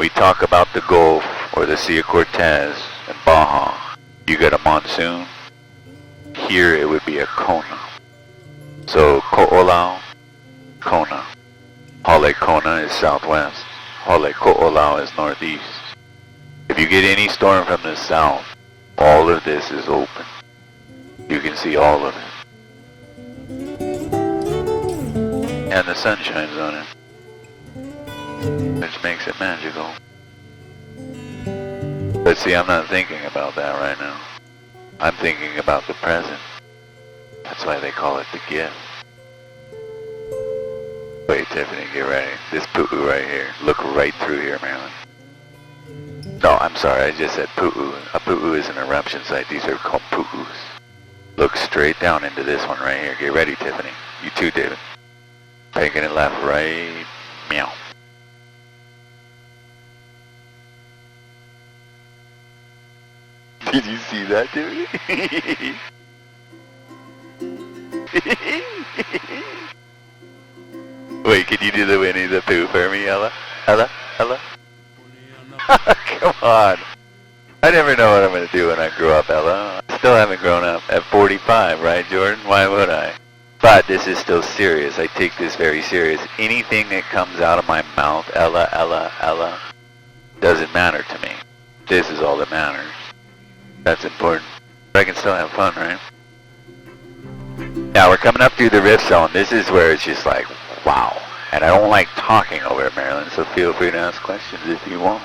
we talk about the Gulf or the Sea of Cortez and Baja, you get a monsoon. Here it would be a Kona. So Ko'olau, Kona. Hale Kona is southwest. Hale Ko'olau is northeast. If you get any storm from the south, all of this is open. You can see all of it. And the sun shines on it, which makes it magical. But see, I'm not thinking about that right now. I'm thinking about the present. That's why they call it the gift. Wait, Tiffany, get ready. This poo-oo right here. Look right through here, Marilyn. No, I'm sorry, I just said poo-oo. A poo-oo is an eruption site. These are called poo-oos. Look straight down into this one right here. Get ready, Tiffany. You too, David. Taking it left, right, meow. Did you see that, dude? Wait, can you do the Winnie the Pooh for me, Ella? Ella? Ella? Come on. I never know what I'm going to do when I grow up, Ella. I still haven't grown up at 45, right, Jordan? Why would I? But this is still serious. I take this very serious. Anything that comes out of my mouth, Ella, Ella, Ella, doesn't matter to me. This is all that matters. That's important. But I can still have fun, right? Now we're coming up through the rift zone. This is where it's just like, wow. And I don't like talking over it, Marilyn, so feel free to ask questions if you want.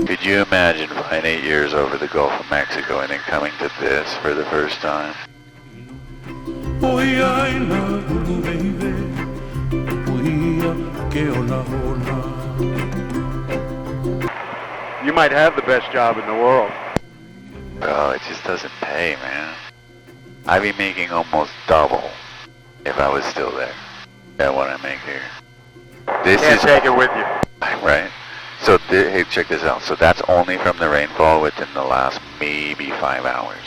Could you imagine flying 8 years over the Gulf of Mexico and then coming to this for the first time? You might have the best job in the world. Bro, it just doesn't pay, man. I'd be making almost double if I was still there than what I make here. This Can't is take it with you. right. So hey, check this out. So that's only from the rainfall within the last maybe 5 hours.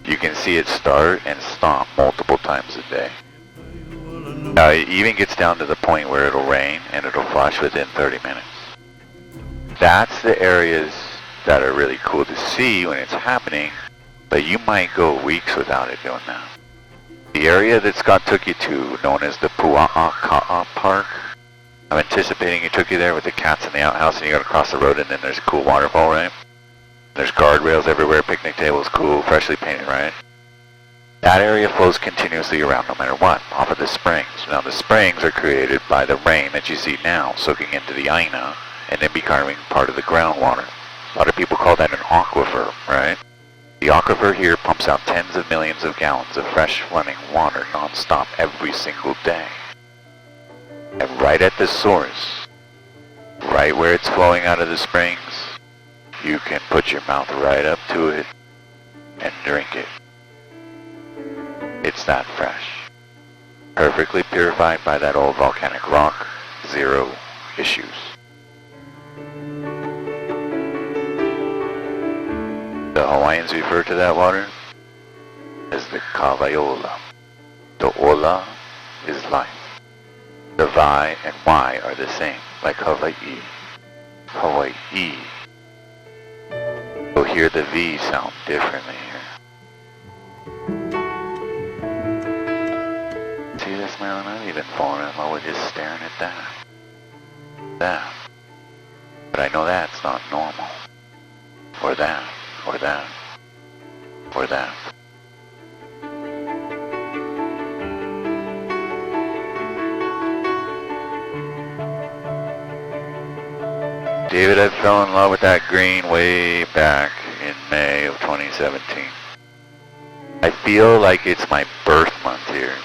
You can see it start and stop multiple times a day. Now it even gets down to the point where it'll rain and it'll flush within 30 minutes. That's the areas that are really cool to see when it's happening, but you might go weeks without it doing that. The area that Scott took you to, known as the Pua'aka'a Park, I'm anticipating he took you there with the cats in the outhouse and you gotta cross the road and then there's a cool waterfall, right? There's guardrails everywhere, picnic tables, cool, freshly painted, right? That area flows continuously around no matter what, off of the springs. Now the springs are created by the rain that you see now, soaking into the Aina and then becoming part of the groundwater. A lot of people call that an aquifer, right? The aquifer here pumps out tens of millions of gallons of fresh running water non-stop every single day. And right at the source, right where it's flowing out of the springs, you can put your mouth right up to it and drink it. It's that fresh. Perfectly purified by that old volcanic rock, zero issues. The Hawaiians refer to that water as the kawaiola. The ola is life. The vai and y are the same, like Hawaii. Hawaii. You'll hear the V sound differently here. See this, Marilyn? I've even fallen in love with just staring at that. That. But I know that's not normal. Or that. Or that. Or that. David, I fell in love with that green way back in May of 2017. I feel like it's my birth month here,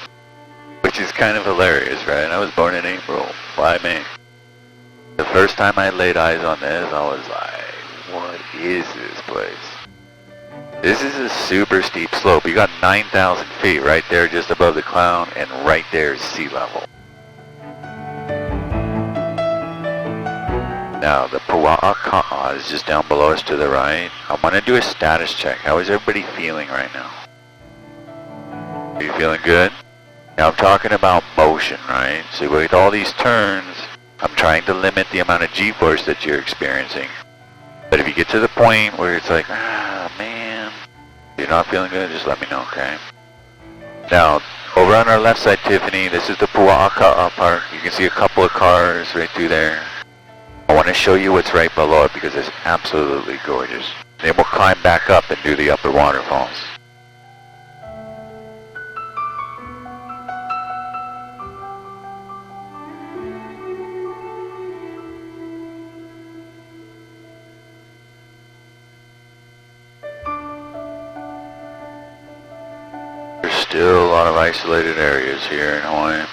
which is kind of hilarious, right? I was born in April. Why me? The first time I laid eyes on this, I was like, what is this place? This is a super steep slope. You got 9,000 feet right there just above the cloud, and right there is sea level. Now, the Pua'aka'a is just down below us to the right. I want to do a status check. How is everybody feeling right now? Are you feeling good? Now, I'm talking about motion, right? So with all these turns, I'm trying to limit the amount of G-force that you're experiencing. But if you get to the point where it's like, man, you're not feeling good, just let me know, okay? Now, over on our left side, Tiffany, this is the Pua'aka'a Park. You can see a couple of cars right through there. I want to show you what's right below it because it's absolutely gorgeous. Then we'll climb back up and do the upper waterfalls. There's still a lot of isolated areas here in Hawaii.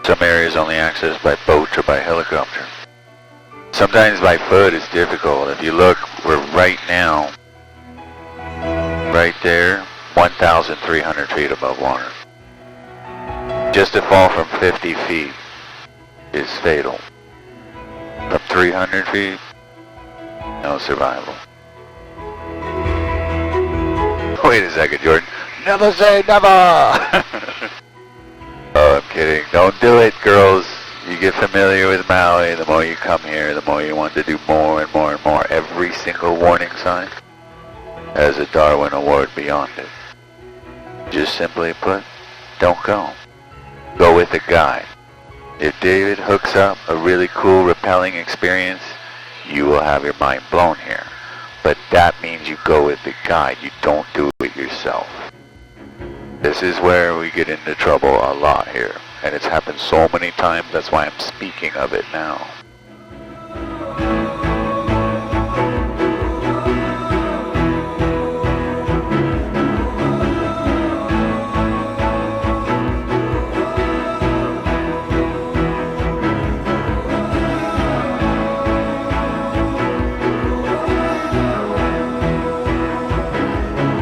Some areas only accessed by boat or by helicopter. Sometimes by foot is difficult. If you look, we're right now, right there, 1,300 feet above water. Just to fall from 50 feet is fatal. From 300 feet, no survival. Wait a second, Jordan. Never say never! Oh, I'm kidding. Don't do it, girls. You get familiar with Maui, the more you come here, the more you want to do more and more and more. Every single warning sign has a Darwin Award beyond it. Just simply put, don't go. Go with a guide. If David hooks up a really cool rappelling experience, you will have your mind blown here. But that means you go with the guide. You don't do it yourself. This is where we get into trouble a lot here. And it's happened so many times, that's why I'm speaking of it now.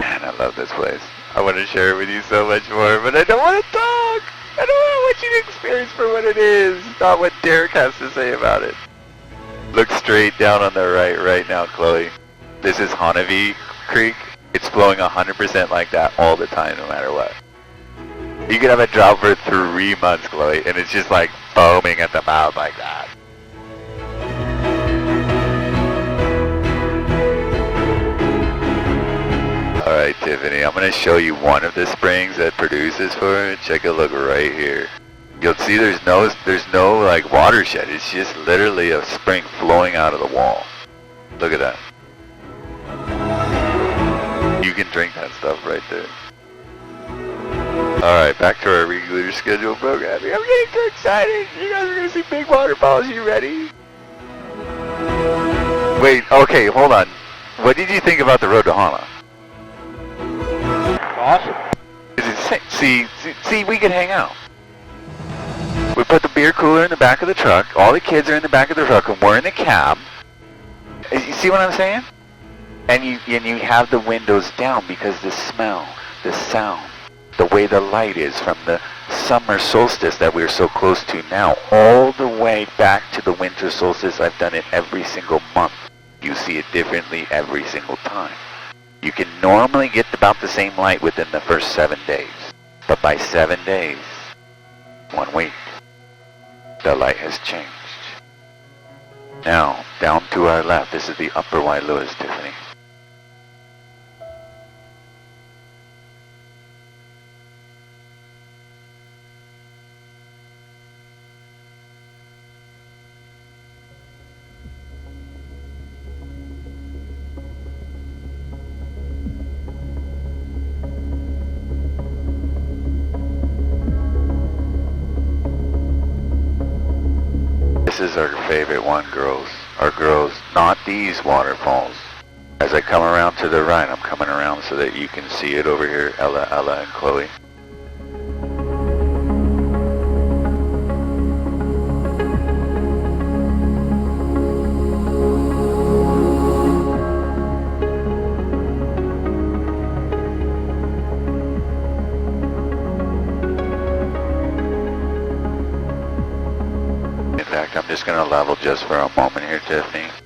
Man, I love this place. I want to share it with you so much more, but I don't want to talk. I want you to experience for what it is, not what Derek has to say about it. Look straight down on the right now, Chloe. This is Hanavi Creek. It's flowing 100% like that all the time, no matter what. You could have a drought for 3 months, Chloe, and it's just like foaming at the mouth like that. Alright, Tiffany, I'm going to show you one of the springs that produces for it. Check a look right here. You'll see there's no like watershed. It's just literally a spring flowing out of the wall. Look at that. You can drink that stuff right there. Alright, back to our regular scheduled programming. I'm getting too excited. You guys are going to see big waterfalls. You ready? Wait, okay, hold on. What did you think about the road to Hana? Awesome. See, we could hang out. We put the beer cooler in the back of the truck. All the kids are in the back of the truck, and we're in the cab. You see what I'm saying? And you have the windows down because the smell, the sound, the way the light is from the summer solstice that we're so close to now, all the way back to the winter solstice. I've done it every single month. You see it differently every single time. You can normally get about the same light within the first 7 days. But by 7 days, 1 week, the light has changed. Now, down to our left, this is the Upper Wailuas, Tiffany. This is our favorite one, girls. Our girls, not these waterfalls. As I come around to the right, I'm coming around so that you can see it over here, Ella, and Chloe. In fact, I'm just going to level just for a moment here, Tiffany.